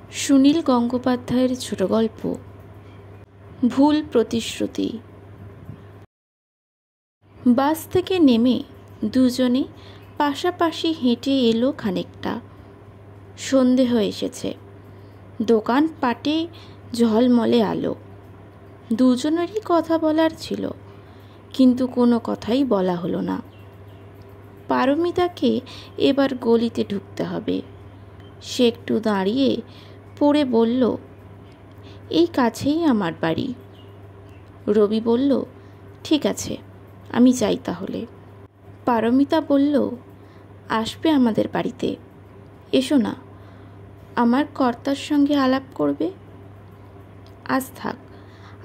সুনীল গঙ্গোপাধ্যায়ের ছোট গল্প ভুল প্রতিশ্রুতি। বাস থেকে নেমে দুজনে পাশাপাশি হেঁটে এলো খানিকটা। সন্ধে হয়ে এসেছে। দোকান পাটে ঝলমলে আলো। দুজনেরই কথা বলার ছিল, কিন্তু কোনো কথাই বলা হলো না। পারমিতাকে এবার গলিতে ঢুকতে হবে। সে একটু দাঁড়িয়ে পড়ে বলল, এই কাছেই আমার বাড়ি। রবি বলল, ঠিক আছে, আমি যাই তাহলে। পারমিতা বলল, আসবে আমাদের বাড়িতে, এসো না, আমার কর্তার সঙ্গে আলাপ করবে। আজ থাক,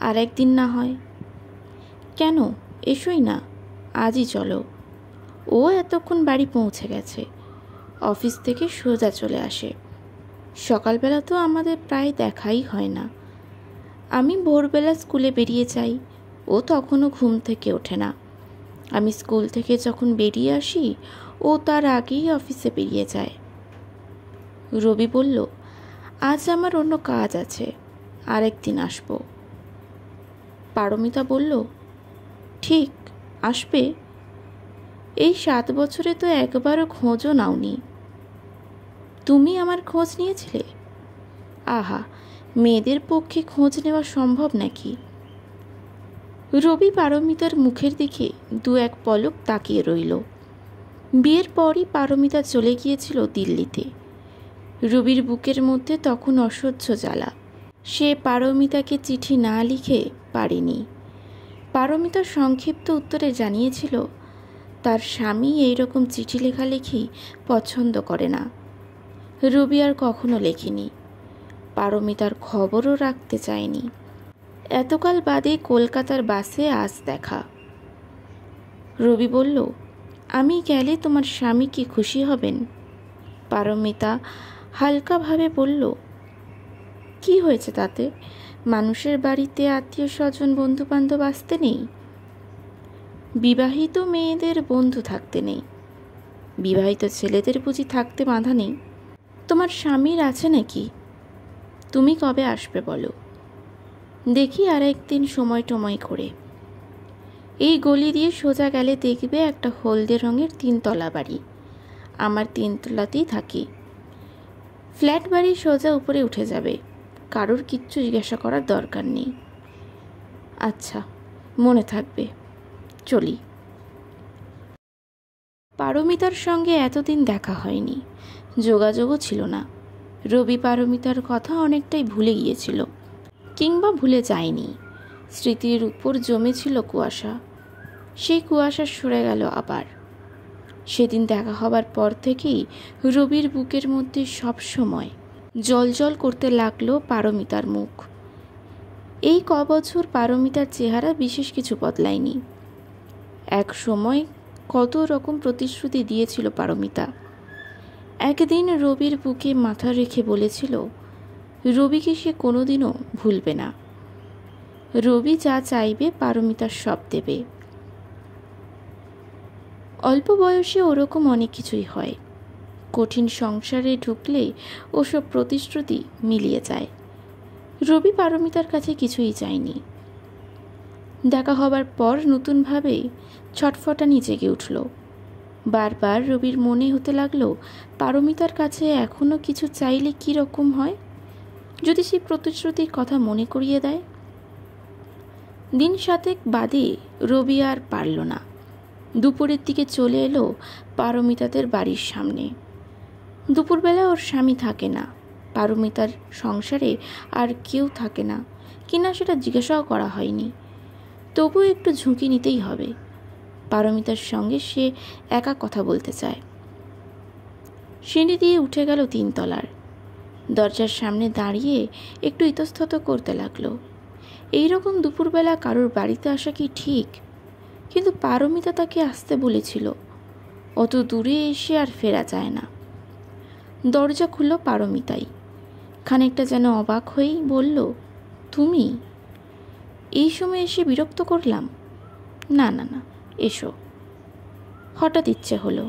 আর একদিন না হয়। কেন, এসোই না, আজই চলো। ও এতক্ষণ বাড়ি পৌঁছে গেছে। অফিস থেকে সোজা চলে আসে। সকালবেলা তো আমাদের প্রায় দেখাই হয় না। আমি ভোরবেলা স্কুলে বেরিয়ে যাই, ও তখনও ঘুম থেকে ওঠে না। আমি স্কুল থেকে যখন বেরিয়ে আসি, ও তার আগেই অফিসে বেরিয়ে যায়। রবি বলল, আজ আমার অন্য কাজ আছে, আরেকদিন আসবো। পারমিতা বলল, ঠিক, আসবে। এই 7 বছরে তো একবারও খোঁজও নাওনি। তুমি আমার খোঁজ নিয়েছিলে? আহা, মেয়েদের পক্ষে খোঁজ নেওয়া সম্ভব নাকি? রবি পারমিতার মুখের দিকে 2-1 পলক তাকিয়ে রইল। বিয়ের পরই পারমিতা চলে গিয়েছিল দিল্লিতে। রবির বুকের মধ্যে তখন অসহ্য জ্বালা। সে পারমিতাকে চিঠি না লিখে পারেনি। পারমিতা সংক্ষিপ্ত উত্তরে জানিয়েছিল, তার স্বামী এইরকম চিঠি লেখালেখি পছন্দ করে না। রবি আর কখনো লেখেনি, পারমিতার খবরও রাখতে চায়নি। এতকাল বাদে কলকাতার বাসে আজ দেখা। রবি বলল, আমি গেলে তোমার স্বামী কি খুশি হবেন? পারমিতা হালকাভাবে বলল, কি হয়েছে তাতে? মানুষের বাড়িতে আত্মীয় স্বজন বন্ধু বান্ধব আসতে নেই? বিবাহিত মেয়েদের বন্ধু থাকতে নেই? বিবাহিত ছেলেদের বুঝি থাকতে বাধা নেই? তোমার স্বামীর আছে নাকি? তুমি কবে আসবে বলো, দেখি আর একদিন সময় টময় করে। এই গলি দিয়ে সোজা গেলে দেখবে একটা হলদে রঙের 3 তলা বাড়ি। আমার 3 তলাতেই থাকি। ফ্ল্যাট বাড়ি, সোজা উপরে উঠে যাবে, কারোর কিচ্ছু জিজ্ঞাসা করার দরকার নেই। আচ্ছা, মনে থাকবে, চলি। পারমিতার সঙ্গে এতদিন দেখা হয়নি, যোগাযোগও ছিল না। রবি পারমিতার কথা অনেকটাই ভুলে গিয়েছিল, কিংবা ভুলে যায়নি। স্মৃতির উপর জমেছিল কুয়াশা। সেই কুয়াশা সরে গেল আবার। সেদিন দেখা হবার পর থেকেই রবির বুকের মধ্যে সব সময় জলজল করতে লাগলো পারমিতার মুখ। এই কবছর পারমিতার চেহারা বিশেষ কিছু বদলায়নি। এক সময় কত রকম প্রতিশ্রুতি দিয়েছিল পারমিতা। একদিন রবির বুকে মাথা রেখে বলেছিল, রবিকে সে কোনোদিনও ভুলবে না। রবি যা চাইবে পারমিতার সব দেবে। অল্প বয়সে ওরকম অনেক কিছুই হয়। কঠিন সংসারে ঢুকলে ওসব প্রতিশ্রুতি মিলিয়ে যায়। রবি পারমিতার কাছে কিছুই চায়নি। দেখা হবার পর নতুনভাবে ছটফটানি জেগে উঠল। বারবার রবির মনে হতে লাগলো, পারমিতার কাছে এখনো কিছু চাইলে কি রকম হয়, যদি সেই প্রতিশ্রুতির কথা মনে করিয়ে দেয়। দিন 7 বাদে রবি আর পারল না। দুপুরের দিকে চলে এলো পারমিতাদের বাড়ির সামনে। দুপুরবেলা ওর স্বামী থাকে না, পারমিতার সংসারে আর কেউ থাকে না কিনা সেটা জিজ্ঞাসাও করা হয়নি। তবুও একটু ঝুঁকি নিতেই হবে। পারমিতার সঙ্গে সে একা কথা বলতে চায়। সিঁড়ি দিয়ে উঠে গেল 3 তলার। দরজার সামনে দাঁড়িয়ে একটু ইতস্তত করতে লাগলো। এইরকম দুপুরবেলা কারোর বাড়িতে আসা কি ঠিক? কিন্তু পারমিতা তাকে আসতে বলেছিল। অত দূরে এসে আর ফেরা যায় না। দরজা খুলল পারমিতাই। খানিকটা যেন অবাক হয়েই বলল, তুমি? এই সময় এসে বিরক্ত করলাম? না না না, এসো। হঠাৎ ইচ্ছে হলো।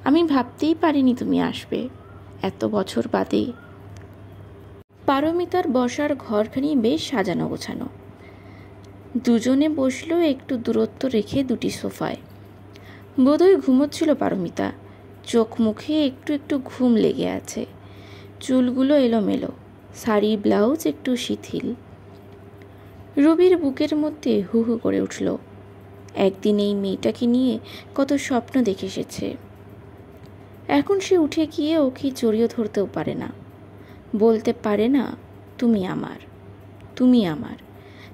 আমি ভাবতেই পারিনি তুমি আসবে, এত বছর বাদে। পারমিতার বসার ঘরখানি বেশ সাজানো গোছানো। দুজনে বসলো একটু দূরত্ব রেখে দুটি সোফায়। বোধহয় ঘুমোচ্ছিল পারমিতা। চোখ মুখে একটু একটু ঘুম লেগে আছে। চুলগুলো এলোমেলো, শাড়ি ব্লাউজ একটু শিথিল। রবির বুকের মধ্যে হু হু করে উঠল। একদিন এই মেয়েটাকে নিয়ে কত স্বপ্ন দেখে এসেছে। এখন সে উঠে গিয়ে ওকে জড়িয়ে ধরতেও পারে না, বলতে পারে না তুমি আমার, তুমি আমার,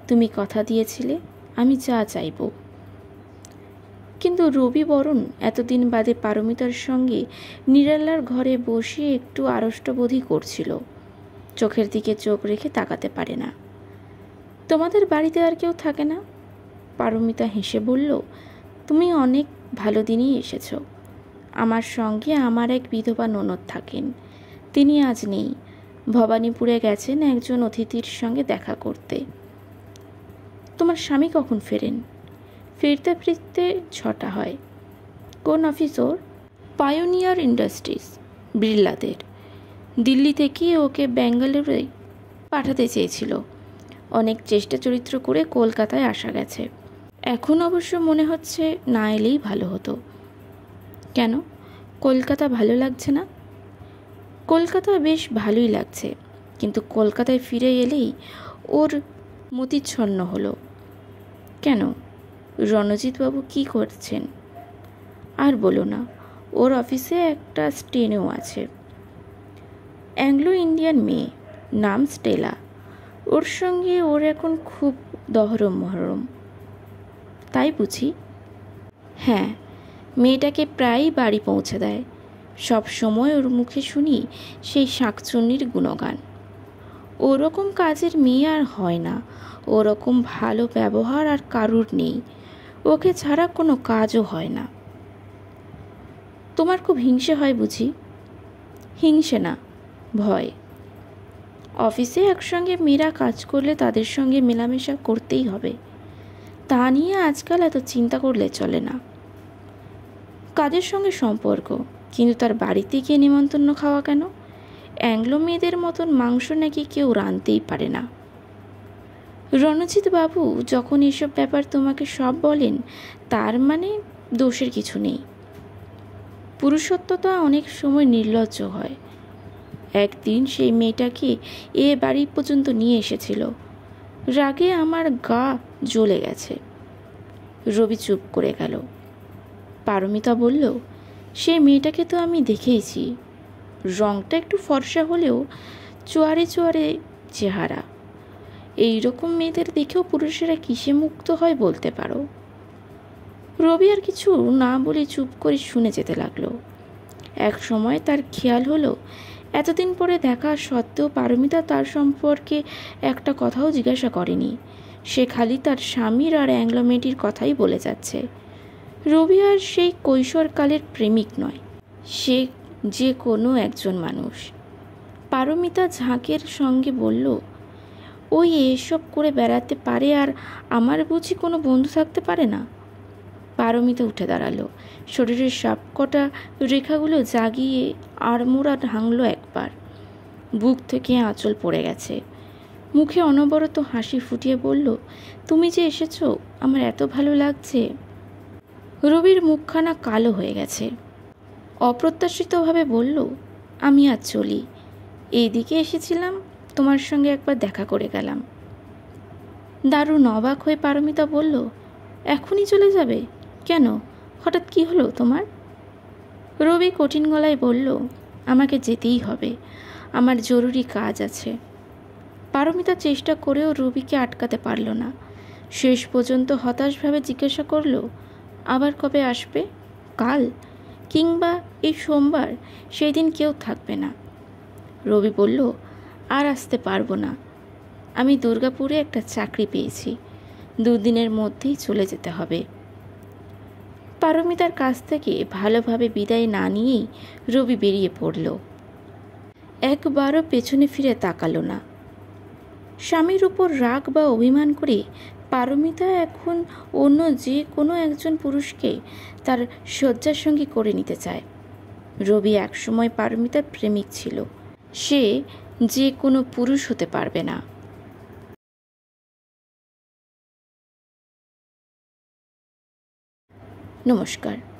তুমি কথা দিয়েছিলে আমি যা চাইব। কিন্তু রবি বরণ এতদিন বাদে পারমিতার সঙ্গে নিরালার ঘরে বসে একটু আড়ষ্টবোধই করছিল। চোখের দিকে চোখ রেখে তাকাতে পারে না। তোমাদের বাড়িতে আর কেউ থাকে না? পারমিতা হেসে বলল, তুমি অনেক ভালো দিনই এসেছ। আমার সঙ্গে আমার এক বিধবা ননদ থাকেন, তিনি আজ নেই, ভবানীপুরে গেছেন একজন অতিথির সঙ্গে দেখা করতে। তোমার স্বামী কখন ফেরেন? ফিরতে ফিরতে 6টা হয়। কোন অফিস ওর? পায়োনিয়ার ইন্ডাস্ট্রিজ, বিড়লাদের। দিল্লি থেকে ওকে ব্যাঙ্গালোরে পাঠাতে চেয়েছিল, অনেক চেষ্টা চরিত্র করে কলকাতায় আসা গেছে। এখন অবশ্য মনে হচ্ছে না এলেই ভালো হতো। কেন, কলকাতা ভালো লাগছে না? কলকাতা বেশ ভালোই লাগছে, কিন্তু কলকাতায় ফিরে এলেই ওর মতিচ্ছন্ন হলো। কেন, রণজিৎবাবু কি করছেন? আর বলো না, ওর অফিসে একটা স্টেনও আছে, অ্যাংলো ইন্ডিয়ান মেয়ে, নাম স্টেলা। ওর সঙ্গে ওর এখন খুব দহরম মহরম। তাই বুঝি? হ্যাঁ, মেয়েটাকে প্রায়ই বাড়ি পৌঁছে দেয়। সব সময় ওর মুখে শুনি সেই শাঁকচুন্নির গুণগান। ওরকম কাজের মেয়ে আর হয় না, ওরকম ভালো ব্যবহার আর কারুর নেই। ওকে ছাড়া কোনো কাজও হয় না। তোমার খুব হিংসে হয় বুঝি? হিংসে না, ভয়। অফিসে একসঙ্গে মেয়েরা কাজ করলে তাদের সঙ্গে মেলামেশা করতেই হবে, তা নিয়ে আজকাল এত চিন্তা করলে চলে না। কাজের সঙ্গে সম্পর্ক, কিন্তু তার বাড়িতে গিয়ে নিমন্ত্রণ খাওয়া কেন? অ্যাংলো মেয়েদের মতন মাংস নাকি কেউ রাঁধতেই পারে না। রণজিৎ বাবু যখন এসব ব্যাপার তোমাকে সব বলেন, তার মানে দোষের কিছু নেই। পুরুষত্বতা অনেক সময় নির্লজ্জ হয়। একদিন সেই মেয়েটাকে এ বাড়ি পর্যন্ত নিয়ে এসেছিল। রাগে আমার গা জ্বলে গেছে। রবি চুপ করে গেল। পারমিতা বলল, সেই মেয়েটাকে তো আমি দেখেইছি। রংটা একটু ফর্সা হলেও চোয়ারে চোয়ারে চেহারা। এইরকম মেয়েদের দেখেও পুরুষেরা কিসে মুক্ত হয় বলতে পারো? রবি আর কিছু না বলে চুপ করে শুনে যেতে লাগলো। এক সময় তার খেয়াল হলো, এতদিন পরে দেখা সত্ত্বেও পারমিতা তার সম্পর্কে একটা কথাও জিজ্ঞাসা করেনি। সে খালি তার স্বামীর আর অ্যাংলো মেয়েটির কথাই বলে যাচ্ছে। রবি আর সেই কৈশোরকালের প্রেমিক নয়, সে যে কোনো একজন মানুষ। পারমিতা ঝাঁকের সঙ্গে বলল, ওই এসব করে বেড়াতে পারে আর আমার বুঝি কোনো বন্ধু থাকতে পারে না? পারমিতা উঠে দাঁড়ালো। শরীরের সবকটা রেখাগুলো জাগিয়ে আড়মোড়া ভাঙলো একবার। বুক থেকে আঁচল পড়ে গেছে। মুখে অনবরত হাসি ফুটিয়ে বলল, তুমি যে এসেছো আমার এত ভালো লাগছে। রবির মুখখানা কালো হয়ে গেছে। অপ্রত্যাশিতভাবে বলল, আমি আজ চলি। এইদিকে এসেছিলাম, তোমার সঙ্গে একবার দেখা করে গেলাম। দারুণ অবাক হয়ে পারমিতা বলল, এখনই চলে যাবে? কেন, হঠাৎ কি হলো তোমার? রবি কঠিন গলায় বলল, আমাকে যেতেই হবে, আমার জরুরি কাজ আছে। পারমিতা চেষ্টা করেও রবিকে আটকাতে পারল না। শেষ পর্যন্ত হতাশভাবে জিজ্ঞাসা করল, আবার কবে আসবে? কাল কিংবা এই সোমবার? সেই দিন কেউ থাকবে না। রবি বলল, আর আসতে পারবো না, আমি দুর্গাপুরে একটা চাকরি পেয়েছি, 2 দিনের মধ্যেই চলে যেতে হবে। পারমিতার কাছ থেকে ভালোভাবে বিদায় না নিয়েই রবি বেরিয়ে পড়ল। একবারও পেছনে ফিরে তাকালো না। স্বামীর উপর রাগ বা অভিমান করে পারমিতা এখন অন্য যে কোনো একজন পুরুষকে তার শয্যাসঙ্গী করে নিতে চায়। রবি একসময় পারমিতার প্রেমিক ছিল। সে যে কোনো পুরুষ হতে পারবে না। নমস্কার।